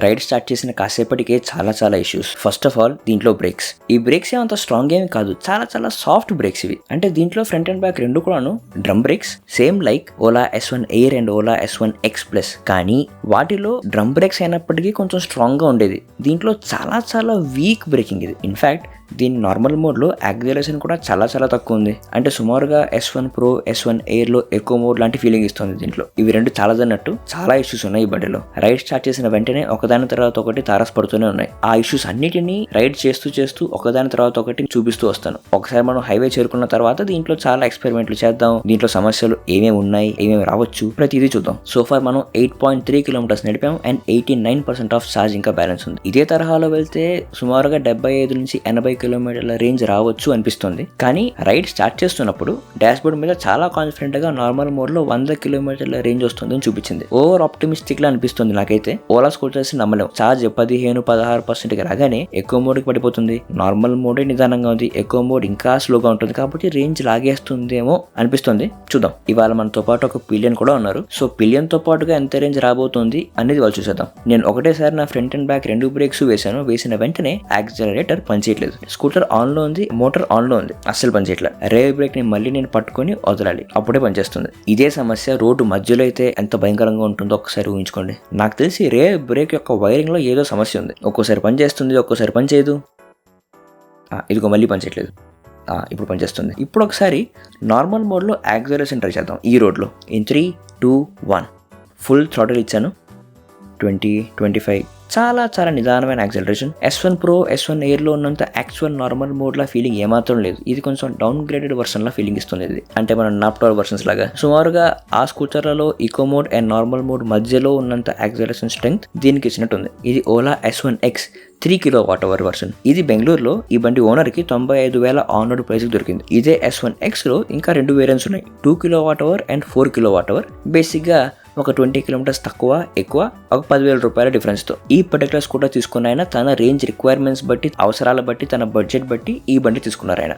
Ride start చేసిన కాసేపటికే చాలా issues. First of all దీంట్లో బ్రేక్స్. ఈ బ్రేక్స్ ఏమంత స్ట్రాంగ్ ఏమి కాదు, చాలా సాఫ్ట్ బ్రేక్స్ ఇవి. అంటే దీంట్లో ఫ్రంట్ అండ్ బ్యాక్ రెండు కూడాను drum breaks, same like Ola S1 Air and Ola S1 X Plus. కానీ వాటిలో డ్రమ్ బ్రేక్స్ అయినప్పటికీ కొంచెం స్ట్రాంగ్ గా ఉండేది. దీంట్లో చాలా వీక్ బ్రేకింగ్ ఇది. ఇన్ఫాక్ట్ దీని నార్మల్ మోడ్ లో యాక్సిలరేషన్ కూడా చాలా తక్కువ ఉంది. అంటే సుమారుగా S1 Pro, S1 Air లో ఎక్కువ మోడ్ లాంటి ఫీలింగ్ ఇస్తుంది దీంట్లో. ఇవి రెండు చాలదన్నట్టు చాలా ఇష్యూస్ ఉన్నాయి ఈ బండిలో. రైడ్ స్టార్ట్ చేసిన వెంటనే ఒకదాని తర్వాత ఒకటి తారసపడుతూనే ఉన్నాయి. ఆ ఇష్యూస్ అన్నిటినీ రైడ్ చేస్తూ ఒకదాని తర్వాత ఒకటి చూపిస్తూ వస్తాను. ఒకసారి మనం హైవే చేరుకున్న తర్వాత దీంట్లో చాలా ఎక్స్పెరిమెంట్లు చేద్దాం. దీంట్లో సమస్యలు ఏమేమి ఉన్నాయి, ఏమేమి రావచ్చు, ప్రతిదీ చూద్దాం. సోఫార్ మనం 8.3 కిలోమీటర్స్ నడిపాం అండ్ 89% ఆఫ్ ఛార్జ్ ఇంకా బ్యాలెన్స్ ఉంది. ఇదే తరహాలో వెళ్తే సుమారుగా 75 నుంచి 80 కిలోమీటర్ల రేంజ్ రావచ్చు అనిపిస్తుంది. కానీ రైడ్ స్టార్ట్ చేస్తున్నప్పుడు డాష్ బోర్డ్ మీద చాలా కాన్ఫిడెంట్ గా నార్మల్ మోడ్ లో 100 కిలోమీటర్ల రేంజ్ వస్తుందని చూపించింది. ఓవర్ ఆప్టిమిస్టిక్ లా అనిపిస్తుంది నాకైతే. ఓలా స్కూటర్స్ నమ్మలేం. ఛార్జ్ 15-16% కి రాగానే ఎక్కువ మోడ్ కి పడిపోతుంది. నార్మల్ మోడే నిదానంగా ఉంది, ఎక్కువ మోడ్ ఇంకా స్లోగా ఉంటుంది. కాబట్టి రేంజ్ లాగేస్తుందేమో అనిపిస్తుంది. చూద్దాం. ఇవాళ మనతో పాటు ఒక పిలియన్ కూడా ఉన్నారు. సో పిలియన్ తో పాటుగా ఎంత రేంజ్ రాబోతుంది అనేది వాళ్ళు చూసేద్దాం. నేను ఒకటేసారి నా ఫ్రంట్ అండ్ బ్యాక్ రెండు బ్రేక్స్ వేసాను. వేసిన వెంటనే యాక్సిలరేటర్ పనిచేయట్లేదు. స్కూటర్ ఆన్ లో ఉంది, మోటార్ ఆన్ లో ఉంది, అస్సలు పనిచేయట్లేదు. రేవ్ బ్రేక్ ని మళ్ళీ నేను పట్టుకొని వదలాలి, అప్పుడే పనిచేస్తుంది. ఇదే సమస్య రోడ్డు మధ్యలో అయితే ఎంత భయంకరంగా ఉంటుందో ఒకసారి ఊహించుకోండి. నాకు తెలిసి రేవ్ బ్రేక్ యొక్క వైరింగ్ లో ఏదో సమస్య ఉంది. ఒక్కోసారి పనిచేస్తుంది, ఒక్కోసారి పనిచేయదు. ఇదిగో మళ్ళీ పనిచేయట్లేదు. ఇప్పుడు పనిచేస్తుంది. ఇప్పుడు ఒకసారి నార్మల్ మోడ్ లో యాక్సిలరేషన్ ట్రై చేద్దాం. ఈ రోడ్ లో ఇన్ 3, 2, 1 ఫుల్ థ్రాటిల్ ఇచ్చాను. 20, 25 చాలా నిదానమైన acceleration. S1 Pro, S1 Air లో ఉన్నంత యాక్చువల్ నార్మల్ మోడ్ లా ఫీలింగ్ ఏమాత్రం లేదు. ఇది కొంచెం డౌన్ గ్రేడెడ్ వర్షన్ లా ఫీలింగ్ ఇస్తుంది. ఇది అంటే మన నాప్టార్ వర్షన్స్ లాగా. సుమారుగా ఆ స్కూటర్లలో eco mode and normal mode మధ్యలో ఉన్నంత యాక్సిలరేషన్ స్ట్రెంగ్త్ దీనికి ఇచ్చినట్టుంది. ఇది Ola S1 X 3 kWh version. ఇది బెంగళూరులో ఈ బండి ఓనర్ కి 95,000 ఆన్ రోడ్ ప్రైస్ కి దొరికింది. ఇదే S1 X లో ఇంకా 2 వేరియంట్స్ ఉన్నాయి, 2 kWh అండ్ 4 kWh. బేసిక్ గా ఒక 20 కిలోమీటర్స్ తక్కువ ఎక్కువ, ఒక 10,000 రూపాయల డిఫరెన్స్ తో ఈ పర్టికులర్ స్కూటర్ తీసుకున్న ఆయన తన రేంజ్ రిక్వైర్మెంట్స్ బట్టి, అవసరాల బట్టి, తన బడ్జెట్ బట్టి ఈ బండి తీసుకున్నారు ఆయన.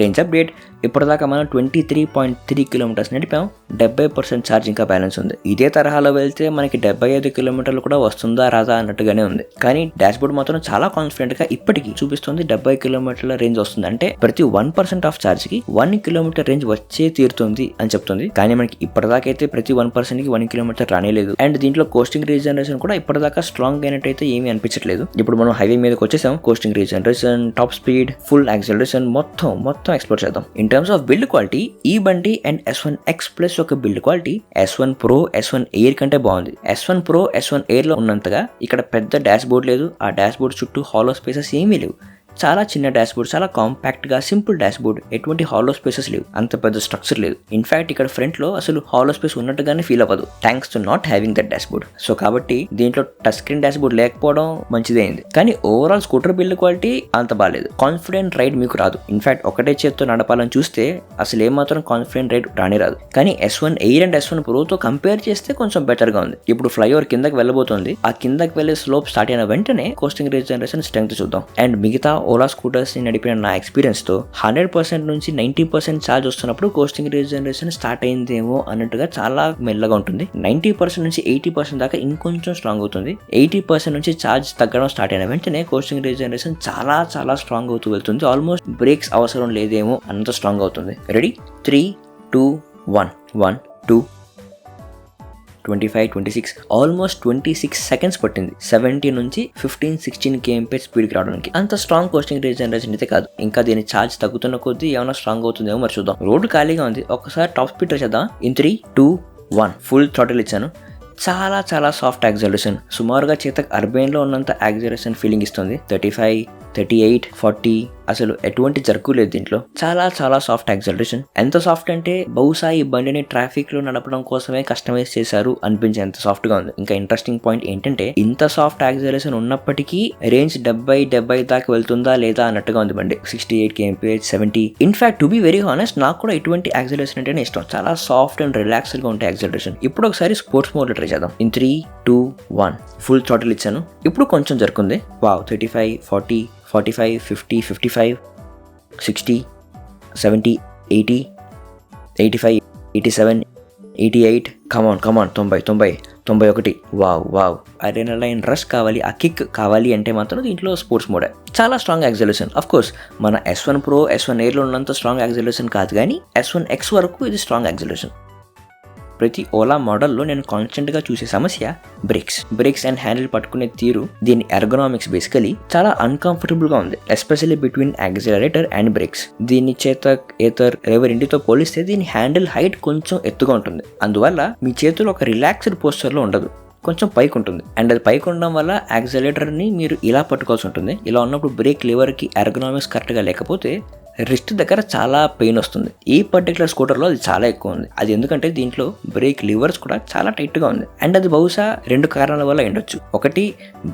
Range update. ఇప్పటిదాకా మనం 23.3 కిలోమీటర్స్ నడిపాం. 70% ఛార్జ్ ఇంకా బ్యాలెన్స్ ఉంది. ఇదే తరహాలో వెళ్తే మనకి 75 కిలోమీటర్లు కూడా వస్తుందా రాదా అన్నట్టుగానే ఉంది. కానీ డాష్ బోర్డ్ మాత్రం చాలా కాన్ఫిడెంట్ గా ఇప్పటికీ చూపిస్తుంది 70 కిలోమీటర్ల రేంజ్ వస్తుంది. అంటే ప్రతి 1% ఆఫ్ ఛార్జ్ కి 1 కిలోమీటర్ రేంజ్ వచ్చే తీరుతుంది అని చెప్తుంది. కానీ మనకి ఇప్పటిదాకైతే ప్రతి 1% కి 1 కిలోమీటర్ రానేలేదు. అండ్ దీంట్లో కోస్టింగ్ రీజనరేషన్ కూడా ఇప్పటిదాకా స్ట్రాంగ్ అయినట్టయితే ఏమీ అనిపించట్లేదు. ఇప్పుడు మనం హైవే మీదకి వచ్చేసాం. Coating regeneration, top speed, full acceleration మొత్తం ఎక్స్ప్లోర్ చేద్దాం. In terms of build quality ఈ బండి అండ్ S1 X Plus యొక్క build quality S1 Pro, S1 Air కంటే బాగుంది. S1 Pro, S1 Air లో ఉన్నంతగా ఇక్కడ పెద్ద డాష్ బోర్డ్ లేదు. ఆ డాష్ బోర్డ్ చుట్టూ హాలో స్పేసెస్ ఏమీ లేవు. చాలా చిన్న డాష్ బోర్డ్, చాలా కాంపాక్ట్ గా సింపుల్ డాష్ బోర్డ్. ఎటువంటి హాలో స్పేసెస్ లేవు, అంత పెద్ద స్ట్రక్చర్ లేదు. ఇన్ఫాక్ట్ ఇక్కడ ఫ్రంట్ లో అసలు హాలో స్పేస్ ఉన్నట్టుగానే ఫీల్ అవ్వదు, thanks to not having that dash board. So కాబట్టి దీంట్లో టచ్ స్క్రీన్ డాష్ బోర్డ్ లేకపోవడం మంచిదే అయింది. కానీ ఓవరాల్ స్కూటర్ బిల్డ్ క్వాలిటీ అంత బాగాలేదు. కాన్ఫిడెంట్ రైడ్ మీకు రాదు. ఇన్ఫాక్ట్ ఒకటే చేత్తో నడపాలని చూస్తే అసలు ఏమాత్రం కాన్ఫిడెంట్ రైడ్ రానే రాదు. కానీ S1 Air and S1 Pro తో కంపేర్ చేస్తే కొంచెం బెటర్ గా ఉంది. ఇప్పుడు ఫ్లైఓవర్ కిందకి వెళ్ళబోతుంది. ఆ కిందకి వెళ్ళే స్లోప్ స్టార్ట్ అయిన వెంటనే కోస్టింగ్ రీజనరేషన్ స్ట్రెంగ్త్ చూద్దాం. అండ్ మిగతా ఓలా స్కూటర్స్ నడిపిన నా ఎక్స్పీరియన్స్ తో 100% నుంచి 90% ఛార్జ్ వస్తున్నప్పుడు కోస్టింగ్ రీజనరేషన్ స్టార్ట్ అయిందేమో అన్నట్టుగా చాలా మెల్లగా ఉంటుంది. 90% నుంచి 80% దాకా ఇంకొంచెం స్ట్రాంగ్ అవుతుంది. 80% నుంచి ఛార్జ్ తగ్గడం స్టార్ట్ అయిన వెంటనే కోస్టింగ్ రీజనరేషన్ చాలా స్ట్రాంగ్ అవుతూ వెళ్తుంది. ఆల్మోస్ట్ బ్రేక్స్ అవసరం లేదేమో అంత స్ట్రాంగ్ అవుతుంది. రెడీ? 3, 2, 1 1 2 25, 26 ఆల్మోస్ట్ 26 సెకండ్స్ పట్టింది 70 నుంచి 15-16 kmph స్పీడ్కి రావడానికి. అంత స్ట్రాంగ్ కోస్టింగ్ రీజనరేషన్ అయితే కాదు. ఇంకా దీని ఛార్జ్ తగ్గుతున్న కొద్దీ ఏమైనా స్ట్రాంగ్ అవుతుందేమో మరి చూద్దాం. రోడ్డు ఖాళీగా ఉంది. ఒకసారి టాప్ స్పీడ్ ట్రై చేద్దాం. ఇన్ 3, 2, 1 ఫుల్ థ్రాటిల్ ఇచ్చాను. చాలా సాఫ్ట్ యాక్సిలరేషన్. సుమారుగా చేతక్ అర్బైన్ లో ఉన్నంత యాక్సిలరేషన్ ఫీలింగ్ ఇస్తుంది. 35, 38, 40 అసలు ఎటువంటి జర్కు లేదు దీంట్లో. చాలా సాఫ్ట్ యాక్సిలరేషన్. ఎంత సాఫ్ట్ అంటే బహుశా ఈ బండిని ట్రాఫిక్ లో నడపడం కోసమే కస్టమైజ్ చేశారు అనిపించేంత సాఫ్ట్ గా ఉంది. ఇంకా ఇంట్రెస్టింగ్ పాయింట్ ఏంటంటే ఇంత సాఫ్ట్ యాక్సిలరేషన్ ఉన్నప్పటికీ రేంజ్ 70 దాకా వెళ్తుందా లేదా అన్నట్టుగా ఉంది బండి. 68 kmph, 70. In fact to be very honest నాకు కూడా ఇటువంటి యాక్సిలరేషన్ అంటేనే ఇష్టం. చాలా సాఫ్ట్ అండ్ రిలాక్స్డ్ గా ఉంటాయి యాక్సిలరేషన్. ఇప్పుడు ఒకసారి స్పోర్ట్స్ మోడ్ లో ట్రై చేద్దాం. ఇన్ 3, 2, 1 ఫుల్ థ్రాటిల్ ఇచ్చాను. ఇప్పుడు కొంచెం జరుకుంది. వావ్. 35, 40, 45, 50, 55, 60, 70, 80, 85, 87, 88, కమాన్ 91. వావ్ అడ్రినలైన్ రష్ కావాలి, ఆ కిక్ కావాలి అంటే మాత్రం దీంట్లో స్పోర్ట్స్ మోడే. చాలా స్ట్రాంగ్ యాక్సలరేషన్. అఫ్ కోర్స్ మన S1 Pro, S1 Airలో ఉన్నంత స్ట్రాంగ్ యాక్సలరేషన్ కాదు, కానీ S1X వరకు ఇది స్ట్రాంగ్ యాక్సలరేషన్. ప్రతి ఓలా మోడల్లో నేను కాన్స్టెంట్గా చూసే సమస్య బ్రేక్స్ అండ్ హ్యాండిల్ పట్టుకునే తీరు. దీని ఎర్గనామిక్స్ బేసికలీ చాలా అన్కంఫర్టబుల్గా ఉంది, especially between accelerator and brakes. దీని ఏథర్ ఎవరింటితో పోలిస్తే దీని హ్యాండిల్ హైట్ కొంచెం ఎత్తుగా ఉంటుంది. అందువల్ల మీ చేతులు ఒక రిలాక్స్డ్ పోస్చర్లో ఉండదు, కొంచెం పైకి ఉంటుంది. అండ్ అది పైకి ఉండడం వల్ల యాక్సిలరేటర్ని మీరు ఇలా పట్టుకోవాల్సి ఉంటుంది. ఇలా ఉన్నప్పుడు బ్రేక్ లివర్కి ఎర్గనామిక్స్ కరెక్ట్గా లేకపోతే రిస్ట్ దగ్గర చాలా పెయిన్ వస్తుంది. ఈ పర్టికులర్ స్కూటర్లో అది చాలా ఎక్కువ ఉంది. అది ఎందుకంటే దీంట్లో బ్రేక్ లివర్స్ కూడా చాలా టైట్గా ఉంది. అండ్ అది బహుశా 2 కారణాల వల్ల ఉండొచ్చు. ఒకటి,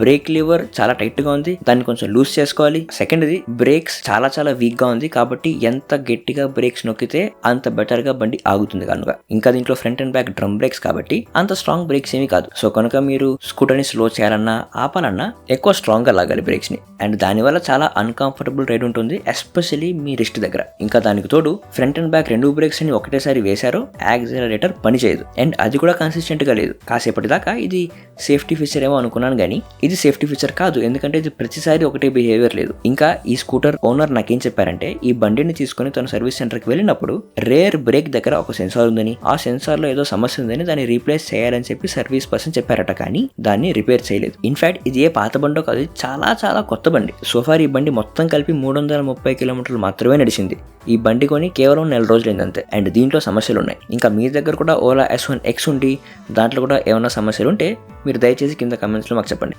బ్రేక్ లివర్ చాలా టైట్గా ఉంది, దాన్ని కొంచెం లూజ్ చేసుకోవాలి. సెకండ్ది, బ్రేక్స్ చాలా వీక్గా ఉంది, కాబట్టి ఎంత గట్టిగా బ్రేక్స్ నొక్కితే అంత బెటర్గా బండి ఆగుతుంది కనుక. ఇంకా దీంట్లో front and back drum breaks కాబట్టి అంత స్ట్రాంగ్ బ్రేక్స్ ఏమీ కాదు. సో కనుక మీరు స్కూటర్ని స్లో చేయాలన్నా ఆపాలన్నా ఎక్కువ స్ట్రాంగ్గా లాగాలి బ్రేక్స్ని. అండ్ దానివల్ల చాలా అన్కంఫర్టబుల్ రైడ్ ఉంటుంది, ఎస్పెషల్లీ మీ రిస్ట్ దగ్గర. ఇంకా దానికి తోడు ఫ్రంట్ అండ్ బ్యాక్ 2 బ్రేక్స్ ని ఒకటేసారి వేశారో యాక్సిలరేటర్ పనిచేయదు. అండ్ అది కూడా కన్సిస్టెంట్ గా లేదు. కాసేపటి దాకా ఇది సేఫ్టీ ఫీచర్ ఏమో అనుకున్నాను, కానీ ఇది సేఫ్టీ ఫీచర్ కాదు, ఎందుకంటే ఇది ప్రతిసారి ఒకటే బిహేవియర్ లేదు. ఇంకా ఈ స్కూటర్ ఓనర్ నాకేం చెప్పారంటే, ఈ బండిని తీసుకుని తన సర్వీస్ సెంటర్ కి వెళ్ళినప్పుడు రేర్ బ్రేక్ దగ్గర ఒక సెన్సార్ ఉందని, ఆ సెన్సార్ లో ఏదో సమస్య ఉందని దాన్ని రీప్లేస్ చేయాలని చెప్పి సర్వీస్ పర్సన్ చెప్పారట, కానీ దాన్ని రిపేర్ చేయలేదు. ఇన్ఫాక్ట్ ఇది ఏ పాత బండో కాదు, చాలా కొత్త బండి. సోఫార్ ఈ బండి మొత్తం కలిపి 330 కిలోమీటర్లు మాత్రమే నడిచింది. ఈ బండి కొని కేవలం 4 రోజులైంది అంతే. అండ్ దీంట్లో సమస్యలు ఉన్నాయి. ఇంకా మీ దగ్గర కూడా ఓలా S1X ఉండి దాంట్లో కూడా ఏమైనా సమస్యలు ఉంటే మీరు దయచేసి కింద కమెంట్స్లో మాకు చెప్పండి.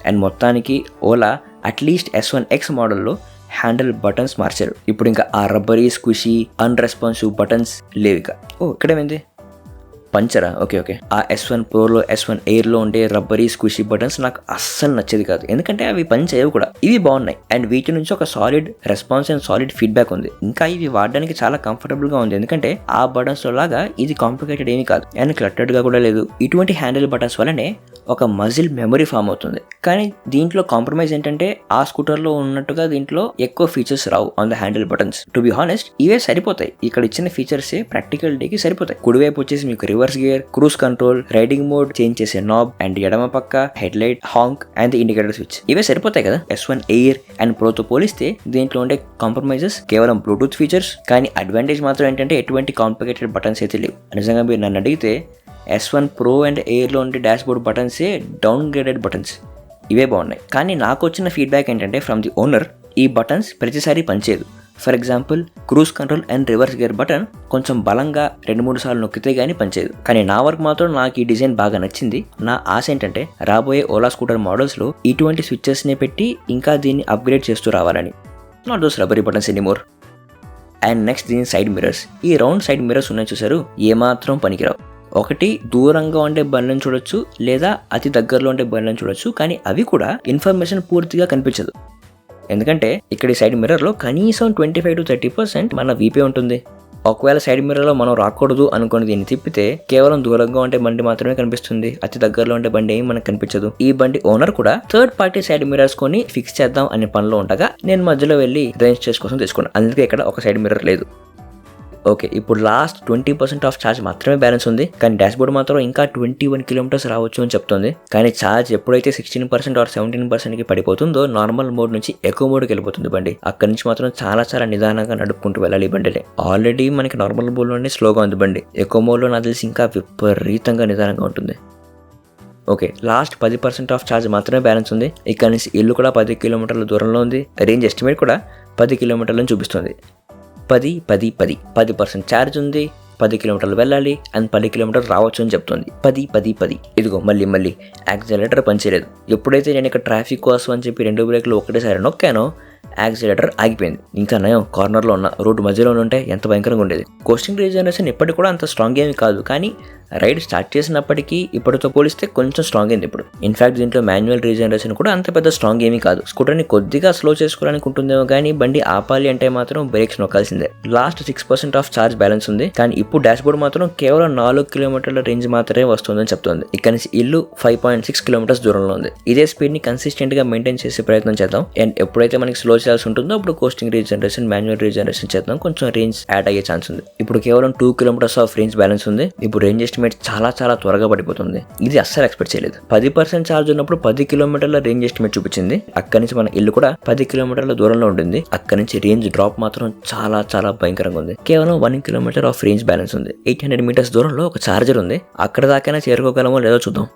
అండ్ మొత్తానికి ఓలా అట్లీస్ట్ S1X మోడల్లో హ్యాండిల్ బటన్స్ మార్చారు. ఇప్పుడు ఇంకా ఆ రబ్బరీ స్క్విషీ అన్రెస్పాన్సివ్ బటన్స్ లేవిక. ఇక్కడేమైంది, పంచరా? ఓకే. ఆ S1 Proలో, S1 Airలో ఉండే రబ్బరీ స్క్విషీ బటన్స్ నాకు అస్సలు నచ్చేది కాదు, ఎందుకంటే అవి పని చేయవు కూడా. ఇవి బాగున్నాయి అండ్ వీటి నుంచి ఒక solid response and solid feedback ఉంది. ఇంకా ఇవి వాడడానికి చాలా కంఫర్టబుల్ గా ఉంది, ఎందుకంటే ఆ బటన్స్ లో లాగా ఇది కాంప్లికేటెడ్ ఏమీ కాదు అండ్ క్లట్టర్డ్ గా కూడా లేదు. ఇటువంటి హ్యాండిల్ బటన్స్ వల్లనే ఒక మజిల్ మెమరీ ఫామ్ అవుతుంది. కానీ దీంట్లో కాంప్రమైజ్ ఏంటంటే, ఆ స్కూటర్లో ఉన్నట్టుగా దీంట్లో ఎక్కువ features Rao on the handle buttons. To be honest, ఇవే సరిపోతాయి. ఇక్కడ ఇచ్చిన ఫీచర్సే ప్రాక్టికల్ డేకి సరిపోతాయి. కుడివైపు వచ్చేసి మీకు reverse gear, cruise control, riding mode change చేసే నాబ్, అండ్ ఎడమ పక్క head light, Hank and indicator switch. ఇవే సరిపోతాయి కదా. S1 Air అండ్ Proతో పోలిస్తే దీంట్లో ఉండే కాంప్రమైజెస్ కేవలం బ్లూటూత్ ఫీచర్స్, కానీ అడ్వాంటేజ్ మాత్రం ఏంటంటే ఎటువంటి కాంప్లికేటెడ్ బటన్స్ అయితే లేవు. నిజంగా మీరు నన్ను అడిగితే S1 Pro అండ్ Airలో ఉండే డాష్ బోర్డ్ బటన్సే డౌన్ గ్రేడెడ్ బటన్స్, ఇవే బాగున్నాయి. కానీ నాకు వచ్చిన ఫీడ్బ్యాక్ ఏంటంటే ఫ్రమ్ ది ఓనర్, ఈ బటన్స్ ప్రతిసారి పనిచేయదు. For example, cruise control and reverse gear button కొంచెం బలంగా 2-3 సార్లు నొక్కితే గానీ పనిచేయదు. కానీ నా వరకు మాత్రం నాకు ఈ డిజైన్ బాగా నచ్చింది. నా ఆశ ఏంటంటే రాబోయే ఓలా స్కూటర్ మోడల్స్లో ఇటువంటి స్విచ్చెస్ని పెట్టి ఇంకా దీన్ని అప్గ్రేడ్ చేస్తూ రావాలని. Not those rubbery buttons anymore. And next దీని సైడ్ మిర్రర్స్. ఈ రౌండ్ సైడ్ మిర్రర్స్ ఉన్నాయి చూసారు, ఏమాత్రం పనికిరావు. ఒకటి, దూరంగా ఉండే బండ్లను చూడొచ్చు, లేదా అతి దగ్గరలో ఉండే బండ్లను చూడొచ్చు, కానీ అవి కూడా ఇన్ఫర్మేషన్ పూర్తిగా కనిపించదు. ఎందుకంటే ఇక్కడ ఈ సైడ్ మిర్రర్లో కనీసం 25-30% మన వీపీ ఉంటుంది. ఒకవేళ సైడ్ మిర్రర్లో మనం రాకూడదు అనుకుని దీన్ని తిప్పితే కేవలం దూరంగా ఉండే బండి మాత్రమే కనిపిస్తుంది, అతి దగ్గరలో ఉండే బండి ఏమి మనకు కనిపించదు. ఈ బండి ఓనర్ కూడా థర్డ్ పార్టీ సైడ్ మిర్రర్స్ కొని ఫిక్స్ చేద్దాం అనే పనిలో ఉండగా నేను మధ్యలో వెళ్ళి రేంజ్ టెస్ట్ కోసం తీసుకున్నాను. అందుకే ఇక్కడ ఒక సైడ్ మిర్రర్ లేదు. ఓకే, ఇప్పుడు లాస్ట్ 20% ఆఫ్ ఛార్జ్ మాత్రమే బ్యాలెన్స్ ఉంది, కానీ డాష్ బోర్డ్ మాత్రం ఇంకా 21 కిలోమీటర్స్ రావచ్చు అని చెప్తుంది. కానీ ఛార్జ్ ఎప్పుడైతే 16% ఆర్ 17%కి పడిపోతుందో నార్మల్ మోడ్ నుంచి ఎక్కువ మోడ్కి వెళ్ళిపోతుంది బండి. అక్కడి నుంచి మాత్రం చాలా నిదానంగా నడుపుకుంటూ వెళ్ళాలి ఈ బండిని. ఆల్రెడీ మనకి నార్మల్ మోడ్లోనే స్లోగా ఉంది బండి, ఎక్కువ మోడ్లో నాకు తెలిసి ఇంకా విపరీతంగా నిదానంగా ఉంటుంది. ఓకే, లాస్ట్ 10% ఆఫ్ ఛార్జ్ మాత్రమే బ్యాలెన్స్ ఉంది. ఇక్కడ నుంచి ఇల్లు కూడా 10 కిలోమీటర్ల దూరంలో ఉంది. రేంజ్ ఎస్టిమేట్ కూడా 10 కిలోమీటర్లను చూపిస్తుంది. 10% ఛార్జ్ ఉంది, 10 కిలోమీటర్లు వెళ్ళాలి అండ్ 10 కిలోమీటర్లు రావచ్చు అని చెప్తుంది. 10. ఇదిగో మళ్ళీ యాక్సిలరేటర్ పనిచేయలేదు. ఎప్పుడైతే నేను ఇక్కడ ట్రాఫిక్ కోసం అని చెప్పి 2 బ్రేక్లు ఒకటేసారి నొక్కానో యాక్సిలరేటర్ ఆగిపోయింది. ఇంకా నయం కార్నర్లో ఉన్న రోడ్డు మధ్యలో ఉంటే ఎంత భయంకరంగా ఉండేది. కోస్టింగ్ రీజనరేషన్ ఇప్పటికి కూడా అంత స్ట్రాంగ్ ఏమి కాదు, కానీ రైడ్ స్టార్ట్ చేసినప్పటికీ ఇప్పటితో పోలిస్తే కొంచెం స్ట్రాంగ్ అయింది ఇప్పుడు. ఇన్ఫాక్ట్ దీంట్లో మాన్యువల్ రీజనరేషన్ కూడా అంత పెద్ద స్ట్రాంగ్ ఏమీ కాదు. స్కూటర్ని కొద్దిగా స్లో చేసుకోవడానికి ఉంటుందేమో కానీ బండి ఆపాలి అంటే మాత్రం బ్రేక్స్ నొక్కాల్సిందే. లాస్ట్ 6% ఆఫ్ చార్జ్ బ్యాలెన్స్ ఉంది, కానీ ఇప్పుడు డాష్ బోర్డ్ మాత్రం కేవలం 4 కిలోమీటర్ల రేంజ్ మాత్రమే వస్తుందని చెప్తుంది. ఇక్కడ నుంచి ఇల్లు 5.6 కిలోమీటర్స్ దూరంలో ఉంది. ఇదే స్పీడ్ ని కన్సిస్టెంట్ గా మెయింటైన్ చేసే ప్రయత్నం చేద్దాం. అండ్ ఎప్పుడైతే మనకి స్లో చేయాల్సి ఉంటుందో అప్పుడు కోస్టింగ్ రీజనరేషన్, మాన్యువల్ రీజనరేషన్ చేద్దాం. కొంచెం రేంజ్ యాడ్ అయ్యే ఛాన్స్ ఉంది. ఇప్పుడు కేవలం 2 కిలోమీటర్స్ ఆఫ్ రేంజ్ బ్యాలెన్స్ ఉంది. ఇప్పుడు రేంజ్ ఎస్టిమేట్ చాలా త్వరగా పడిపోతుంది. ఇది అస్సలు ఎక్స్పెక్ట్ చేయలేదు. 10% ఛార్జ్ ఉన్నప్పుడు 10 కిలోమీటర్ల రేంజ్ ఎస్టిమేట్ చూపించింది. అక్కడి నుంచి మన ఇల్లు కూడా 10 కిలోమీటర్ల దూరంలో ఉంటుంది. అక్కడి నుంచి రేంజ్ డ్రాప్ మాత్రం చాలా భయంకరంగా ఉంది. కేవలం 1 కిలోమీటర్ ఆఫ్ రేంజ్ బ్యాలెన్స్ ఉంది. 800 మీటర్స్ దూరంలో ఒక చార్జర్ ఉంది. అక్కడ దాకైనా చేరుకోగలమో లేదో చూద్దాం.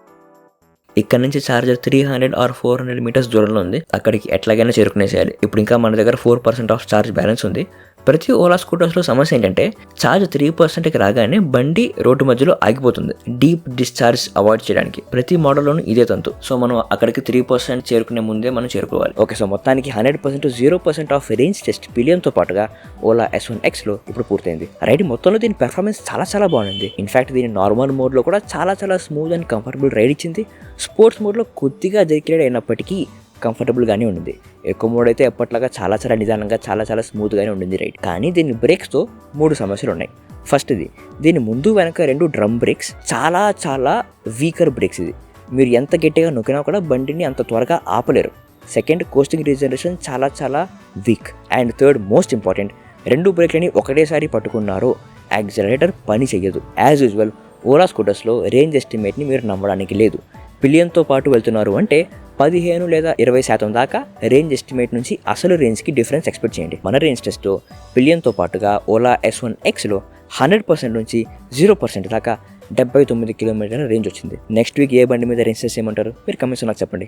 ఇక్కడ నుంచి చార్జర్ 300 ఆర్ 400 మీటర్స్ దూరంలో ఉంది. అక్కడికి ఎట్లాగైనా చేరుకునేసేయాలి. ఇప్పుడు ఇంకా మన దగ్గర 4% ఆఫ్ చార్జ్ బ్యాలెన్స్ ఉంది. ప్రతి ఓలా స్కూటర్స్లో సమస్య ఏంటంటే ఛార్జ్ 3%కి రాగానే బండి రోడ్డు మధ్యలో ఆగిపోతుంది. డీప్ డిశ్చార్జ్ అవాయిడ్ చేయడానికి ప్రతి మోడల్లోనూ ఇదే తంతు. సో మనం అక్కడికి 3% చేరుకునే ముందే మనం చేరుకోవాలి. ఓకే, సో మొత్తానికి 100% 0% ఆఫ్ రేంజ్ టెస్ట్ పిలియన్తో పాటుగా ఓలా S1Xలో ఇప్పుడు పూర్తయింది. రైడ్ మొత్తంలో దీని పెర్ఫార్మెన్స్ చాలా బాగుంది. ఇన్ఫాక్ట్ దీని నార్మల్ మోడ్లో కూడా చాలా స్మూత్ అండ్ కంఫర్టబుల్ రైడ్ ఇచ్చింది. స్పోర్ట్స్ మోడ్లో కొద్దిగా జర్కిలేడ్ అయినప్పటికీ కంఫర్టబుల్గానే ఉండింది. ఎక్కువ మోడ్ అయితే ఎప్పట్లాగా చాలా నిదానంగా చాలా స్మూత్గానే ఉండింది రైడ్. కానీ దీని బ్రేక్స్తో 3 సమస్యలు ఉన్నాయి. ఫస్ట్ది, దీని ముందు వెనక 2 డ్రమ్ బ్రేక్స్ చాలా వీకర్ బ్రేక్స్. ఇది మీరు ఎంత గట్టిగా నొక్కినా కూడా బండిని అంత త్వరగా ఆపలేరు. సెకండ్, కోస్టింగ్ రీజనరేషన్ చాలా week. And third most important, 2 బ్రేక్లని ఒకటేసారి పట్టుకున్నారు, యాక్సిలరేటర్ పని చెయ్యదు. యాజ్ యూజువల్ ఓలా స్కూటర్స్లో రేంజ్ ఎస్టిమేట్ని మీరు నమ్మడానికి లేదు. పిలియన్తో పాటు వెళ్తున్నారు అంటే 15 లేదా 20% దాకా రేంజ్ ఎస్టిమేట్ నుంచి అసలు రేంజ్కి డిఫరెన్స్ ఎక్స్పెక్ట్ చేయండి. మన రేంజ్ టెస్ట్లో పిలియన్తో పాటుగా ఓలా S1Xలో 100% నుంచి 0% దాకా 79 కిలోమీటర్ల రేంజ్ వచ్చింది. నెక్స్ట్ వీక్ ఏ బండి మీద రేంజ్ టెస్ట్ చేయమంటారు? మీరు కమెంట్స్ నాకు చెప్పండి.